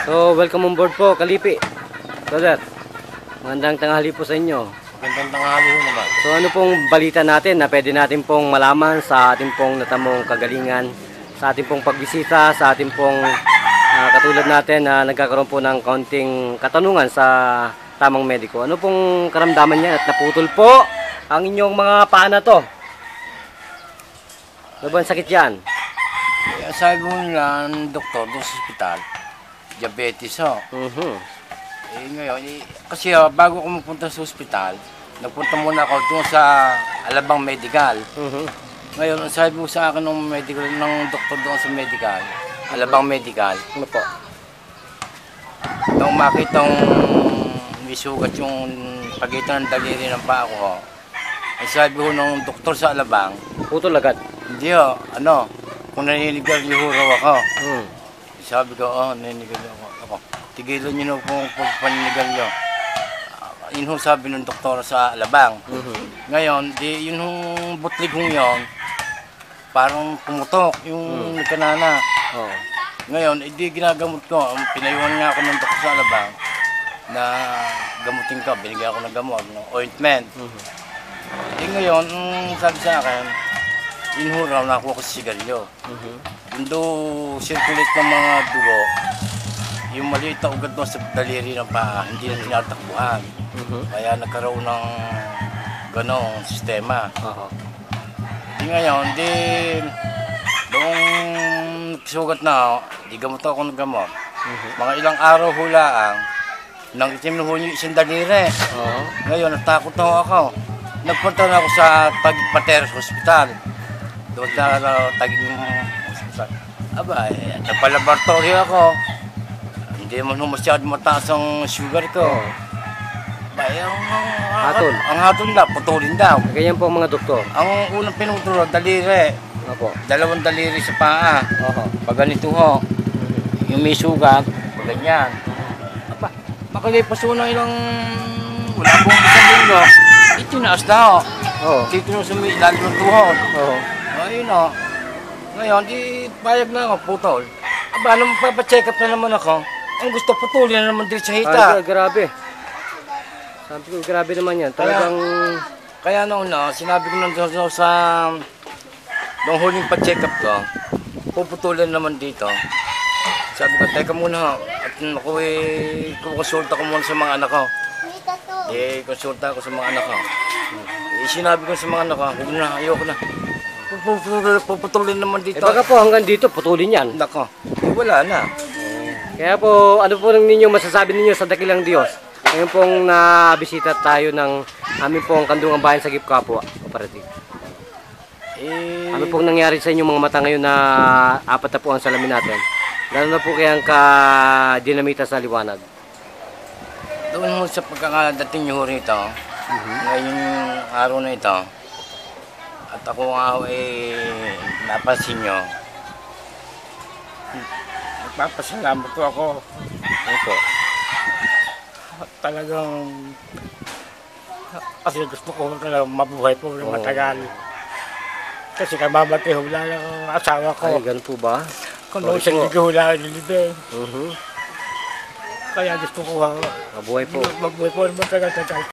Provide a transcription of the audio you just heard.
So, welcome on board po, Kalipi. Brother, magandang tanghali po sa inyo. Magandang tanghali ho naman. So, ano pong balita natin na pwede natin pong malaman sa ating pong natamong kagalingan, sa ating pong pagbisita, sa ating pong katulad natin na nagkakaroon po ng kaunting katanungan sa tamang mediko. Ano pong karamdaman niya at naputol po ang inyong mga paa na to? Ano ba ang sakit yan? Sabi mo nila ng doktor doon sa ospital, diabetes ho. Ngayon, kasi bago ako magpunta sa ospital, nagpunta muna ako doon sa Alabang Medical. Ngayon, sabi mo sa akin ng doktor doon sa medical, Alabang Medical. Ano po? Nung makitang may sugat yung pagitan ng daliri ng paa ko ho, ang sabi ko ng doktor sa Alabang, Putol agad. hindi ho, kung naninigarilyo raw ako. Sabi ko, naninigarilyo ako. Tigilan niyo na kung pagpaninigarilyo. Yun ho sabi ng doktor sa Alabang. Ngayon, yun hong butlig hong yun, parang pumutok yung kanana. Ngayon, di ginagamot ko. Pinayuhan nga ako ng doktor sa Alabang na gamutin ko. Binigyan ako ng gamot, ointment. Ngayon, sabi sa akin, yun ho raw, nakuha ko sa sigarilyo. Yung do circulate ng mga dugo, yung maliit na ugat doon sa daliri ng paa, hindi na tinatakbuhan. Kaya nagkaroon ng ganong sistema. Ngayon, noong sugat na, di gamot ako ng gamot. Mga ilang araw hulaan, nang itim na ho yung isang daliri. Ngayon, natakot na ho ako. Nagpunta na ako sa Taguig Pateros Hospital. Doon sa Taguig Hospital. Aba, nagpa-laboratory ako. Hindi naman masyado mataas ang sugar ko. Ang hatol na, putulin daw. Ganyan po ang mga doktor. Ang unang pinutulog, daliri. Dalawang daliri sa paa. Pag ganito ho, yung may sugat, pag ganyan. Aba, makalipas ho ng ilang, wala pong isang linggo, itinaas na ho. Dito nung sa may ilalim ng tuhod. Ayun ho. Ngayon, di payag na ako, putol. Aba, nung papacheck up na naman ako, ang gusto putulin na naman dito sa hita. Ay, grabe. Sabi ko, grabe naman yan. Talagang... Kaya noon sinabi ko nung sa nung huling pa-check up ko, puputulin naman dito. Sabi ko, teka muna at ako kukonsulta ko muna sa mga anak ko. Konsulta ko sa mga anak ko. Sinabi ko sa mga anak ko, huwag na, ayoko na. Puputulin naman dito. Baka po hanggang dito, putulin yan. Nako, wala na. Kaya po, ano po ninyo masasabi ninyo sa dakilang Diyos? Ngayon pong nabisita tayo ng aming pong Kandungan Bayan sa Sagip Kapwa Cooperative. Ano pong nangyari sa inyong mga mata ngayon na apat na po ang salamin natin? Lalo na po kayang ka-dinamita sa liwanag. Doon mo sa pagkakadating nyo rito, ngayong araw na ito, at ako nga napansin nyo, nagpapasalamat po ako. Ano po? Talagang, kasi gusto ko talagang mabuhay po ng matagal. Kasi kamamati hula ng asawa ko. Ay, ganun po ba? Kung noong isang linggo hula nilibing. Kaya gusto ko mabuhay po. Magbuhay po ng matagal-tagal.